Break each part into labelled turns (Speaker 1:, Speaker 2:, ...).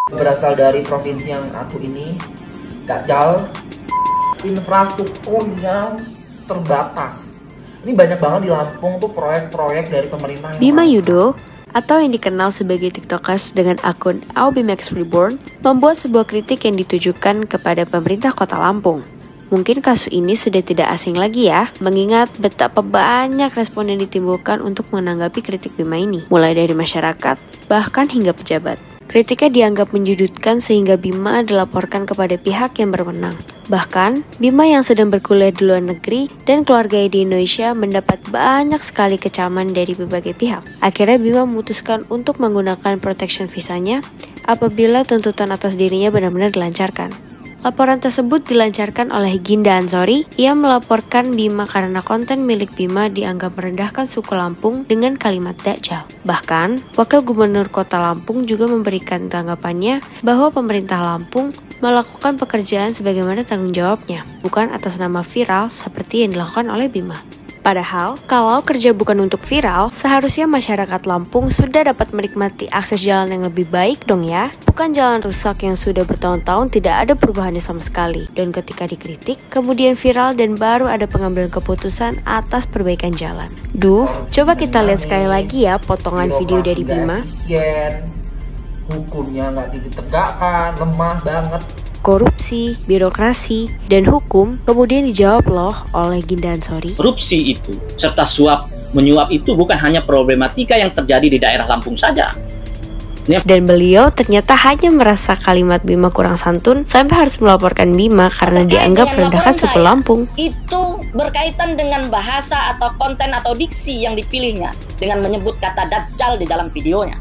Speaker 1: Berasal dari provinsi yang satu ini, gagal infrastruktur yang terbatas. Ini banyak banget di Lampung tuh proyek-proyek dari pemerintah.
Speaker 2: Bima Yudo atau yang dikenal sebagai TikTokers dengan akun Aubimax Reborn membuat sebuah kritik yang ditujukan kepada pemerintah Kota Lampung. Mungkin kasus ini sudah tidak asing lagi ya, mengingat betapa banyak respon yang ditimbulkan untuk menanggapi kritik Bima ini, mulai dari masyarakat, bahkan hingga pejabat. Kritiknya dianggap menjudutkan sehingga Bima dilaporkan kepada pihak yang berwenang. Bahkan, Bima yang sedang berkuliah di luar negeri dan keluarga di Indonesia mendapat banyak sekali kecaman dari berbagai pihak. Akhirnya Bima memutuskan untuk menggunakan protection visanya apabila tuntutan atas dirinya benar-benar dilancarkan. Laporan tersebut dilancarkan oleh Ginda Ansori. Ia melaporkan Bima karena konten milik Bima dianggap merendahkan suku Lampung dengan kalimat dakjal. Bahkan, Wakil Gubernur Kota Lampung juga memberikan tanggapannya bahwa pemerintah Lampung melakukan pekerjaan sebagaimana tanggung jawabnya, bukan atas nama viral seperti yang dilakukan oleh Bima. Padahal, kalau kerja bukan untuk viral, seharusnya masyarakat Lampung sudah dapat menikmati akses jalan yang lebih baik dong ya. Bukan jalan rusak yang sudah bertahun-tahun tidak ada perubahannya sama sekali. Dan ketika dikritik, kemudian viral dan baru ada pengambilan keputusan atas perbaikan jalan. Coba kita lihat sekali lagi ya potongan video dari Bima.
Speaker 1: Hukumnya nggak ditegakkan, lemah banget.
Speaker 2: Korupsi, birokrasi, dan hukum kemudian dijawab loh oleh Ginda Ansori.
Speaker 3: Korupsi itu, serta suap menyuap itu bukan hanya problematika yang terjadi di daerah Lampung saja.
Speaker 2: Dan beliau ternyata hanya merasa kalimat Bima kurang santun sampai harus melaporkan Bima karena dianggap merendahkan suku Lampung.
Speaker 4: Itu berkaitan dengan bahasa atau konten atau diksi yang dipilihnya dengan menyebut kata dajjal di dalam videonya.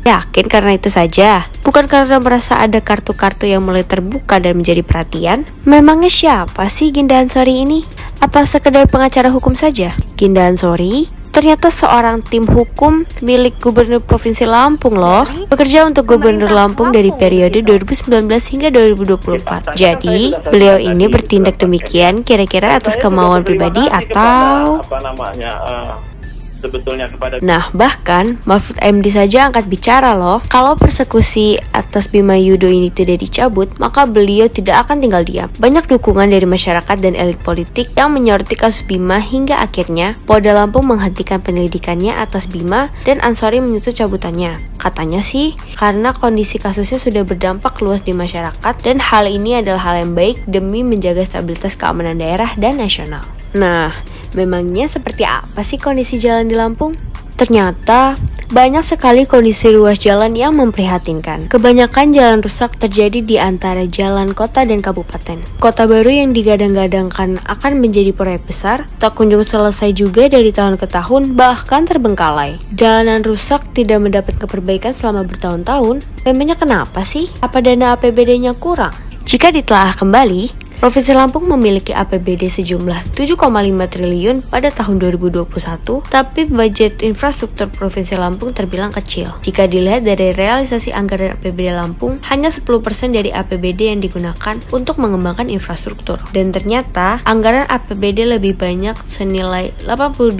Speaker 2: Yakin karena itu saja? Bukan karena merasa ada kartu-kartu yang mulai terbuka dan menjadi perhatian? Memangnya siapa sih Ginda Ansori ini? Apa sekedar pengacara hukum saja? Ginda Ansori ternyata seorang tim hukum milik Gubernur Provinsi Lampung loh. Bekerja untuk Gubernur Lampung dari periode 2019 hingga 2024. Jadi, beliau ini bertindak demikian kira-kira atas kemauan pribadi atau
Speaker 5: sebetulnya kepada.
Speaker 2: Nah, bahkan Mahfud MD saja angkat bicara loh. Kalau persekusi atas Bima Yudo ini tidak dicabut, maka beliau tidak akan tinggal diam. Banyak dukungan dari masyarakat dan elit politik yang menyoroti kasus Bima hingga akhirnya Polda Lampung menghentikan penyelidikannya atas Bima dan Ansori menuntut cabutannya. Katanya sih, karena kondisi kasusnya sudah berdampak luas di masyarakat dan hal ini adalah hal yang baik demi menjaga stabilitas keamanan daerah dan nasional. Nah, memangnya seperti apa sih kondisi jalan di Lampung? Ternyata banyak sekali kondisi ruas jalan yang memprihatinkan. Kebanyakan jalan rusak terjadi di antara jalan kota dan kabupaten. Kota baru yang digadang-gadangkan akan menjadi proyek besar, tak kunjung selesai juga dari tahun ke tahun, bahkan terbengkalai. Jalanan rusak tidak mendapat keperbaikan selama bertahun-tahun. Memangnya kenapa sih? Apa dana APBD-nya kurang? Jika ditelaah kembali, Provinsi Lampung memiliki APBD sejumlah 7,5 triliun pada tahun 2021, tapi budget infrastruktur Provinsi Lampung terbilang kecil. Jika dilihat dari realisasi anggaran APBD Lampung, hanya 10% dari APBD yang digunakan untuk mengembangkan infrastruktur. Dan ternyata, anggaran APBD lebih banyak senilai 82%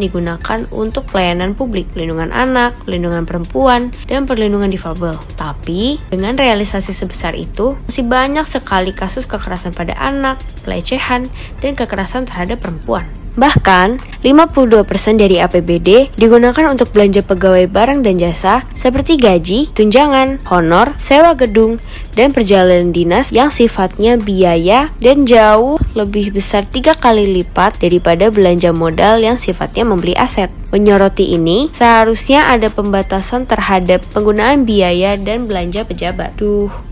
Speaker 2: digunakan untuk pelayanan publik, perlindungan anak, perlindungan perempuan, dan perlindungan difabel. Tapi, dengan realisasi sebesar itu, masih banyak sekali kasus kekerasan pada anak, pelecehan, dan kekerasan terhadap perempuan. Bahkan, 52% dari APBD digunakan untuk belanja pegawai barang dan jasa seperti gaji, tunjangan, honor, sewa gedung, dan perjalanan dinas yang sifatnya biaya dan jauh lebih besar 3 kali lipat daripada belanja modal yang sifatnya membeli aset. Menyoroti ini, seharusnya ada pembatasan terhadap penggunaan biaya dan belanja pejabat.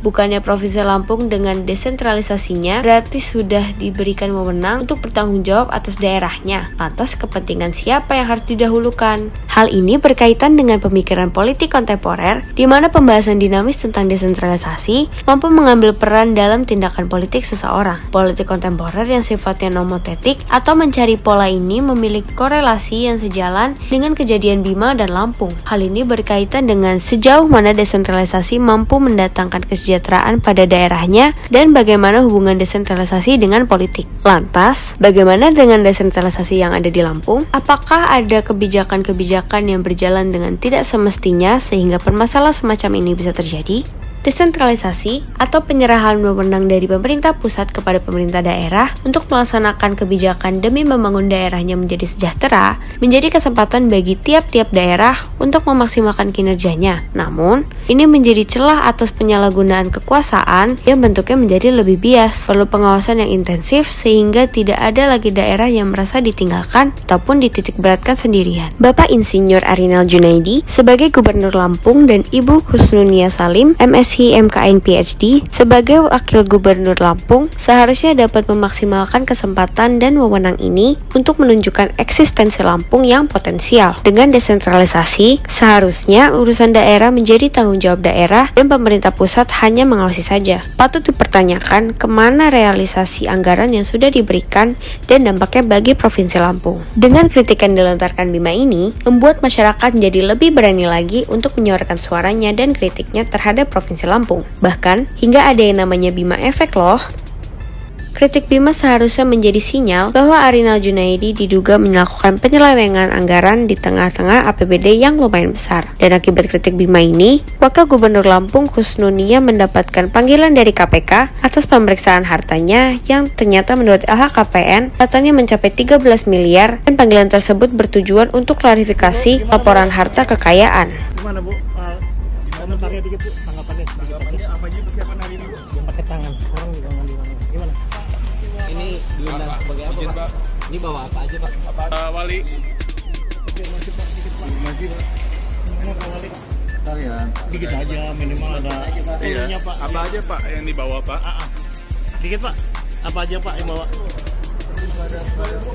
Speaker 2: Bukannya Provinsi Lampung dengan desentralisasinya berarti sudah diberikan wewenang untuk bertanggung jawab atas daerahnya. Lantas kepentingan siapa yang harus didahulukan? Hal ini berkaitan dengan pemikiran politik kontemporer, di mana pembahasan dinamis tentang desentralisasi mampu mengambil peran dalam tindakan politik seseorang. Politik kontemporer yang sifatnya nomotetik atau mencari pola ini memiliki korelasi yang sejalan dengan kejadian Bima dan Lampung. Hal ini berkaitan dengan sejauh mana desentralisasi mampu mendatangkan kesejahteraan pada daerahnya dan bagaimana hubungan desentralisasi dengan politik. Lantas, bagaimana dengan desentralisasi revitalisasi yang ada di Lampung? Apakah ada kebijakan-kebijakan yang berjalan dengan tidak semestinya sehingga permasalahan semacam ini bisa terjadi? Desentralisasi atau penyerahan wewenang dari pemerintah pusat kepada pemerintah daerah untuk melaksanakan kebijakan demi membangun daerahnya menjadi sejahtera menjadi kesempatan bagi tiap-tiap daerah untuk memaksimalkan kinerjanya. Namun, ini menjadi celah atas penyalahgunaan kekuasaan yang bentuknya menjadi lebih bias. Perlu pengawasan yang intensif sehingga tidak ada lagi daerah yang merasa ditinggalkan ataupun dititik beratkan sendirian. Bapak Insinyur Arinal Junaidi sebagai Gubernur Lampung dan Ibu Husnunia Salim, MSc MKN PhD, sebagai Wakil Gubernur Lampung seharusnya dapat memaksimalkan kesempatan dan wewenang ini untuk menunjukkan eksistensi Lampung yang potensial. Dengan desentralisasi, seharusnya urusan daerah menjadi tanggung jawab daerah dan pemerintah pusat hanya mengawasi saja. Patut dipertanyakan kemana realisasi anggaran yang sudah diberikan dan dampaknya bagi Provinsi Lampung. Dengan kritik yang dilontarkan Bima ini, membuat masyarakat menjadi lebih berani lagi untuk menyuarakan suaranya dan kritiknya terhadap Provinsi Lampung. Bahkan, hingga ada yang namanya Bima Efek loh. Kritik Bima seharusnya menjadi sinyal bahwa Arinal Junaidi diduga melakukan penyelewengan anggaran di tengah-tengah APBD yang lumayan besar. Dan akibat kritik Bima ini, Wakil Gubernur Lampung Husnunia mendapatkan panggilan dari KPK atas pemeriksaan hartanya yang ternyata menurut LHKPN hartanya mencapai 13 miliar dan panggilan tersebut bertujuan untuk klarifikasi laporan harta kekayaan.
Speaker 5: Gimana Bu? Komentarnya dikit Bu, tanggapannya apa aja persiapan hari ini Bu? Yang pakai tangan, orang jangan di mana. Gimana? Ini diundang sebagai apa Pak? Ini bawa apa aja Pak?
Speaker 6: Wali.
Speaker 5: Masih Pak, dikit Pak. Masih Pak. Gimana Pak Wali?
Speaker 6: Kalian.
Speaker 5: Dikit aja, minimal ada.
Speaker 6: Iya.
Speaker 5: Pak.
Speaker 6: Apa aja Pak yang dibawa Pak?
Speaker 5: Dikit Pak. Apa aja Pak yang bawa?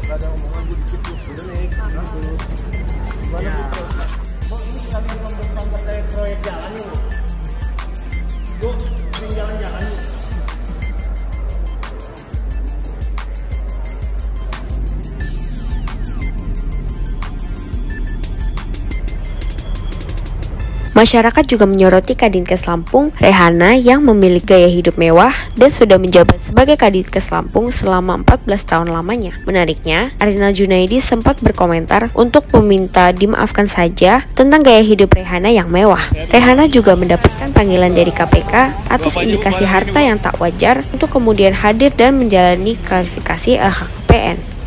Speaker 6: Ada omongan Bu dikit Bu. Udah nih.
Speaker 5: Gimana Bu? Bu, ini kita pembentukan terkait proyek jalan nih Bu. Bu, ini jalan-jalan nih.
Speaker 2: Masyarakat juga menyoroti Kadinkes Lampung, Rehana, yang memiliki gaya hidup mewah dan sudah menjabat sebagai Kadinkes Lampung selama 14 tahun lamanya. Menariknya, Arinal Junaidi sempat berkomentar untuk meminta dimaafkan saja tentang gaya hidup Rehana yang mewah. Rehana juga mendapatkan panggilan dari KPK atas indikasi harta yang tak wajar untuk kemudian hadir dan menjalani klarifikasi LHKPN.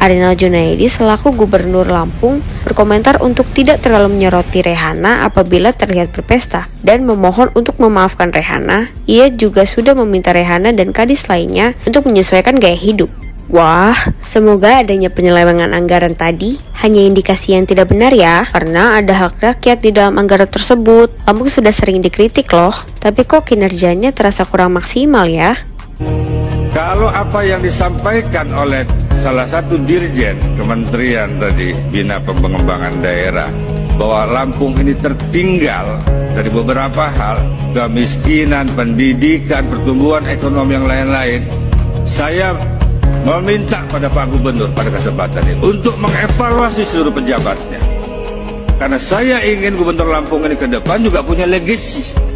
Speaker 2: Arinal Junaidi selaku Gubernur Lampung berkomentar untuk tidak terlalu menyoroti Rehana apabila terlihat berpesta dan memohon untuk memaafkan Rehana. Ia juga sudah meminta Rehana dan kadis lainnya untuk menyesuaikan gaya hidup. Wah, semoga adanya penyelewengan anggaran tadi hanya indikasi yang tidak benar ya, karena ada hak rakyat di dalam anggaran tersebut. Lampung sudah sering dikritik loh, tapi kok kinerjanya terasa kurang maksimal ya?
Speaker 7: Kalau apa yang disampaikan oleh salah satu dirjen kementerian tadi, Bina Pengembangan Daerah, bahwa Lampung ini tertinggal dari beberapa hal, kemiskinan, pendidikan, pertumbuhan ekonomi yang lain-lain, saya meminta pada Pak Gubernur pada kesempatan ini untuk mengevaluasi seluruh pejabatnya. Karena saya ingin Gubernur Lampung ini ke depan juga punya legasi.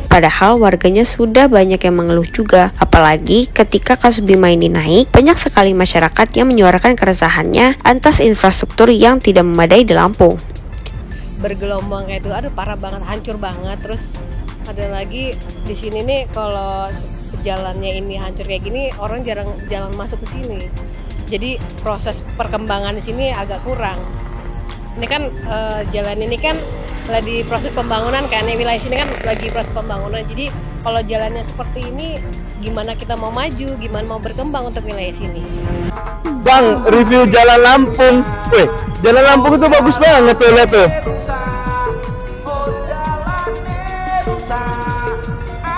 Speaker 2: Padahal warganya sudah banyak yang mengeluh juga, apalagi ketika kasus Bima ini naik, banyak sekali masyarakat yang menyuarakan keresahannya atas infrastruktur yang tidak memadai di Lampung.
Speaker 8: Bergelombang kayak itu, aduh parah banget, hancur banget. Terus ada lagi di sini nih, kalau jalannya ini hancur kayak gini, orang jarang jalan masuk ke sini. Jadi proses perkembangan di sini agak kurang. Ini kan jalan ini kan lagi proses pembangunan kan, wilayah sini kan lagi proses pembangunan. Jadi kalau jalannya seperti ini, gimana kita mau maju, gimana mau berkembang untuk wilayah sini.
Speaker 5: Bang, review Jalan Lampung. Jalan Lampung itu bagus banget tuh, lihat tuh.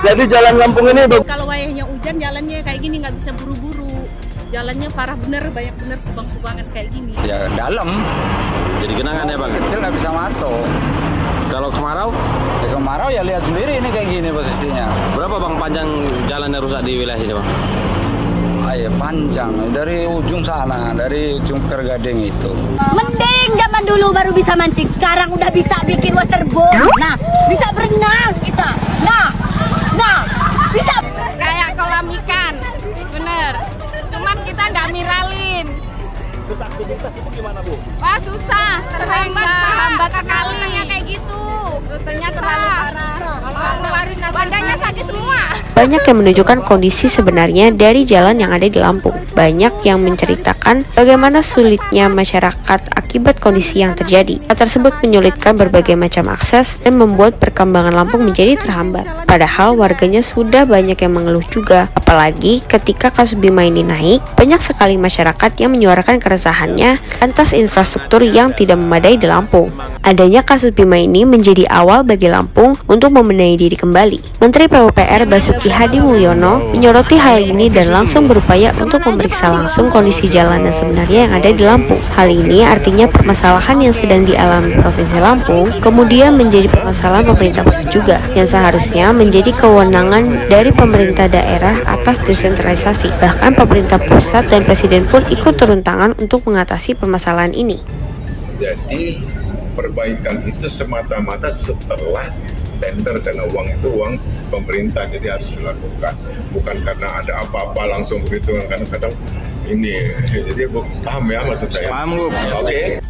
Speaker 5: Jadi jalan Lampung ini
Speaker 9: kalau wayahnya hujan jalannya kayak gini, nggak bisa buru-buru. Jalannya parah bener, banyak bener kubang-kubangan kayak gini.
Speaker 5: ya dalam.
Speaker 6: Jadi genangan ya Bang?
Speaker 5: Kecil nggak bisa masuk.
Speaker 6: Kalau kemarau?
Speaker 5: Kemarau ya lihat sendiri ini kayak gini posisinya.
Speaker 6: Berapa Bang panjang jalan yang rusak di wilayah sini Bang?
Speaker 5: Ya panjang, dari ujung sana, dari ujung Kergading itu.
Speaker 10: Mending zaman dulu baru bisa mancing, sekarang udah bisa bikin waterboard. Nah, bisa berenang kita. Nah, bisa.
Speaker 9: Kayak kolam ikan, bener. Cuman kita nggak miralin.
Speaker 5: Terus aktivitas itu gimana Bu?
Speaker 9: Wah susah, terhambat sekali. Kayak gitu, rutenya terlalu parah. Badannya sakit semua.
Speaker 2: Banyak yang menunjukkan kondisi sebenarnya dari jalan yang ada di Lampung. Banyak yang menceritakan bagaimana sulitnya masyarakat akibat kondisi yang terjadi. Hal tersebut menyulitkan berbagai macam akses dan membuat perkembangan Lampung menjadi terhambat. Padahal warganya sudah banyak yang mengeluh juga. Apalagi ketika kasus Bima ini naik, banyak sekali masyarakat yang menyuarakan keresahannya atas infrastruktur yang tidak memadai di Lampung. Adanya kasus Bima ini menjadi awal bagi Lampung untuk membenahi diri kembali. Menteri PUPR Basuki Hadi Mulyono menyoroti hal ini dan langsung berupaya untuk memeriksa langsung kondisi jalanan sebenarnya yang ada di Lampung. Hal ini artinya permasalahan yang sedang dialami Provinsi Lampung kemudian menjadi permasalahan pemerintah pusat juga, yang seharusnya menjadi kewenangan dari pemerintah daerah atas desentralisasi. Bahkan pemerintah pusat dan presiden pun ikut turun tangan untuk mengatasi permasalahan ini.
Speaker 11: Jadi perbaikan itu semata-mata setelah tender, karena uang itu uang pemerintah, jadi harus dilakukan. Bukan karena ada apa-apa langsung begitu, kadang-kadang ini. Jadi paham ya maksud saya?
Speaker 5: Paham Bu.
Speaker 11: Oke.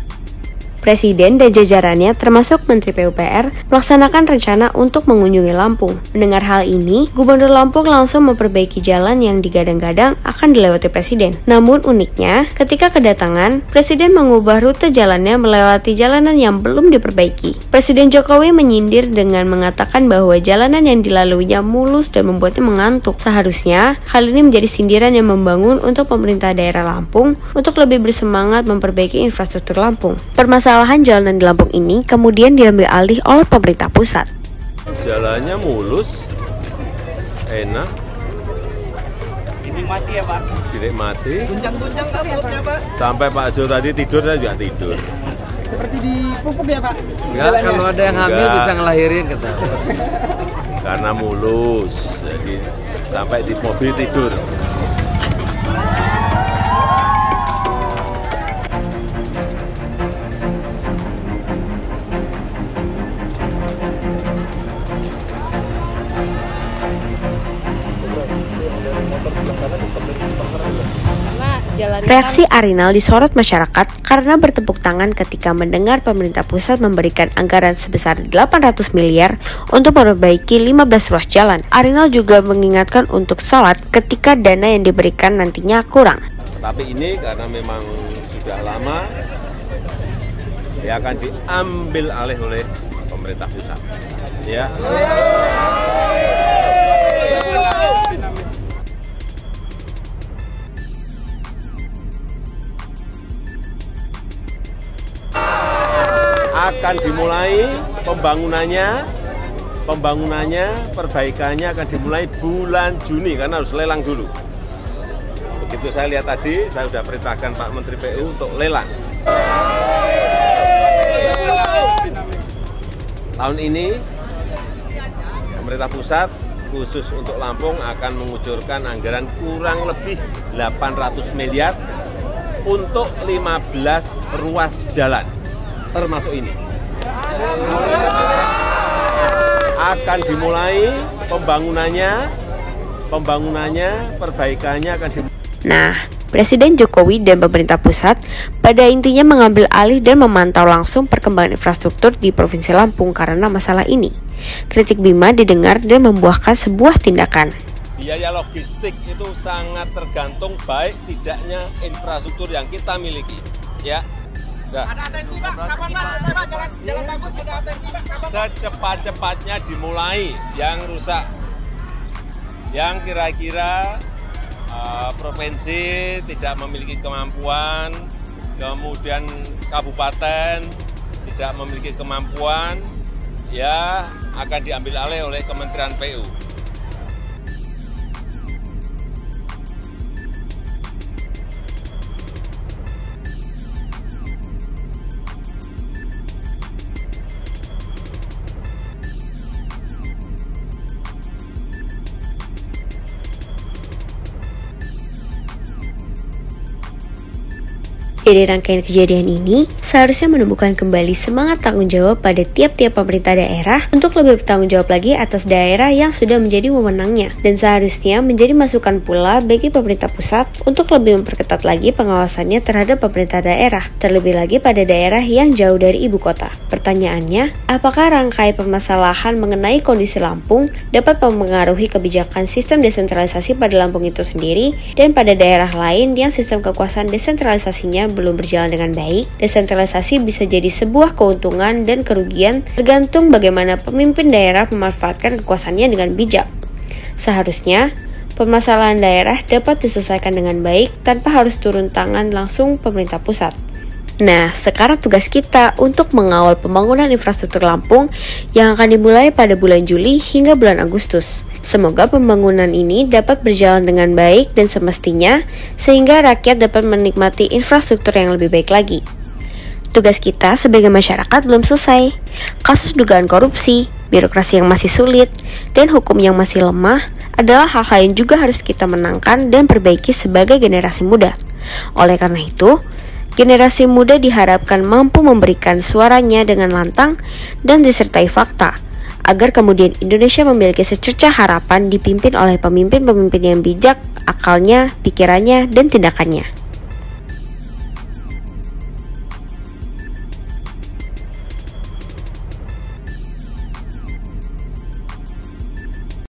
Speaker 2: Presiden dan jajarannya termasuk Menteri PUPR melaksanakan rencana untuk mengunjungi Lampung. Mendengar hal ini, Gubernur Lampung langsung memperbaiki jalan yang digadang-gadang akan dilewati Presiden. Namun uniknya, ketika kedatangan, Presiden mengubah rute jalannya melewati jalanan yang belum diperbaiki. Presiden Jokowi menyindir dengan mengatakan bahwa jalanan yang dilaluinya mulus dan membuatnya mengantuk. Seharusnya, hal ini menjadi sindiran yang membangun untuk pemerintah daerah Lampung untuk lebih bersemangat memperbaiki infrastruktur Lampung. Permasalahan jalanan di Lampung ini kemudian diambil alih oleh pemerintah pusat.
Speaker 12: Jalannya mulus, enak.
Speaker 5: Dinikmati ya Pak?
Speaker 12: Dinikmati.
Speaker 5: Gunjang-gunjang nggak perutnya Pak?
Speaker 12: Sampai Pak Zul tadi tidur, saya juga tidur.
Speaker 5: Seperti dipupuk ya Pak?
Speaker 13: Enggak, kalau ada yang hamil bisa ngelahirin kata.
Speaker 12: Karena mulus, jadi sampai di mobil tidur.
Speaker 2: Reaksi Arinal disorot masyarakat karena bertepuk tangan ketika mendengar pemerintah pusat memberikan anggaran sebesar 800 miliar untuk memperbaiki 15 ruas jalan. Arinal juga mengingatkan untuk sholat ketika dana yang diberikan nantinya kurang.
Speaker 12: Tapi ini karena memang sudah lama, ya akan diambil alih oleh pemerintah pusat. Ya. Akan dimulai pembangunannya, perbaikannya akan dimulai bulan Juni karena harus lelang dulu. Begitu saya lihat tadi, saya sudah perintahkan Pak Menteri PU untuk lelang. Tahun ini pemerintah pusat khusus untuk Lampung akan mengucurkan anggaran kurang lebih 800 miliar untuk 15 ruas jalan. Termasuk ini akan dimulai pembangunannya, perbaikannya akan dimulai.
Speaker 2: Nah, Presiden Jokowi dan pemerintah pusat pada intinya mengambil alih dan memantau langsung perkembangan infrastruktur di Provinsi Lampung karena masalah ini. Kritik Bima didengar dan membuahkan sebuah tindakan.
Speaker 12: Biaya logistik itu sangat tergantung baik tidaknya infrastruktur yang kita miliki. Ya. Ada atensi Pak, kapan Pak selesai Pak? Jalan bagus, ada atensi Pak, kapan? Secepat-cepatnya dimulai yang rusak. Yang kira-kira provinsi tidak memiliki kemampuan, kemudian kabupaten tidak memiliki kemampuan, ya akan diambil alih oleh Kementerian PU.
Speaker 2: Dari rangkaian kejadian ini, seharusnya menumbuhkan kembali semangat tanggung jawab pada tiap-tiap pemerintah daerah untuk lebih bertanggung jawab lagi atas daerah yang sudah menjadi wewenangnya. Dan seharusnya menjadi masukan pula bagi pemerintah pusat untuk lebih memperketat lagi pengawasannya terhadap pemerintah daerah, terlebih lagi pada daerah yang jauh dari ibu kota. Pertanyaannya, apakah rangkai permasalahan mengenai kondisi Lampung dapat mempengaruhi kebijakan sistem desentralisasi pada Lampung itu sendiri dan pada daerah lain yang sistem kekuasaan desentralisasinya belum berjalan dengan baik? Desentralisasi bisa jadi sebuah keuntungan dan kerugian tergantung bagaimana pemimpin daerah memanfaatkan kekuasaannya dengan bijak. Seharusnya, permasalahan daerah dapat diselesaikan dengan baik tanpa harus turun tangan langsung pemerintah pusat. Nah, sekarang tugas kita untuk mengawal pembangunan infrastruktur Lampung yang akan dimulai pada bulan Juli hingga bulan Agustus. Semoga pembangunan ini dapat berjalan dengan baik dan semestinya, sehingga rakyat dapat menikmati infrastruktur yang lebih baik lagi. Tugas kita sebagai masyarakat belum selesai. Kasus dugaan korupsi, birokrasi yang masih sulit, dan hukum yang masih lemah adalah hal-hal yang juga harus kita menangkan dan perbaiki sebagai generasi muda. Oleh karena itu, generasi muda diharapkan mampu memberikan suaranya dengan lantang dan disertai fakta, agar kemudian Indonesia memiliki secercah harapan dipimpin oleh pemimpin-pemimpin yang bijak, akalnya, pikirannya, dan tindakannya.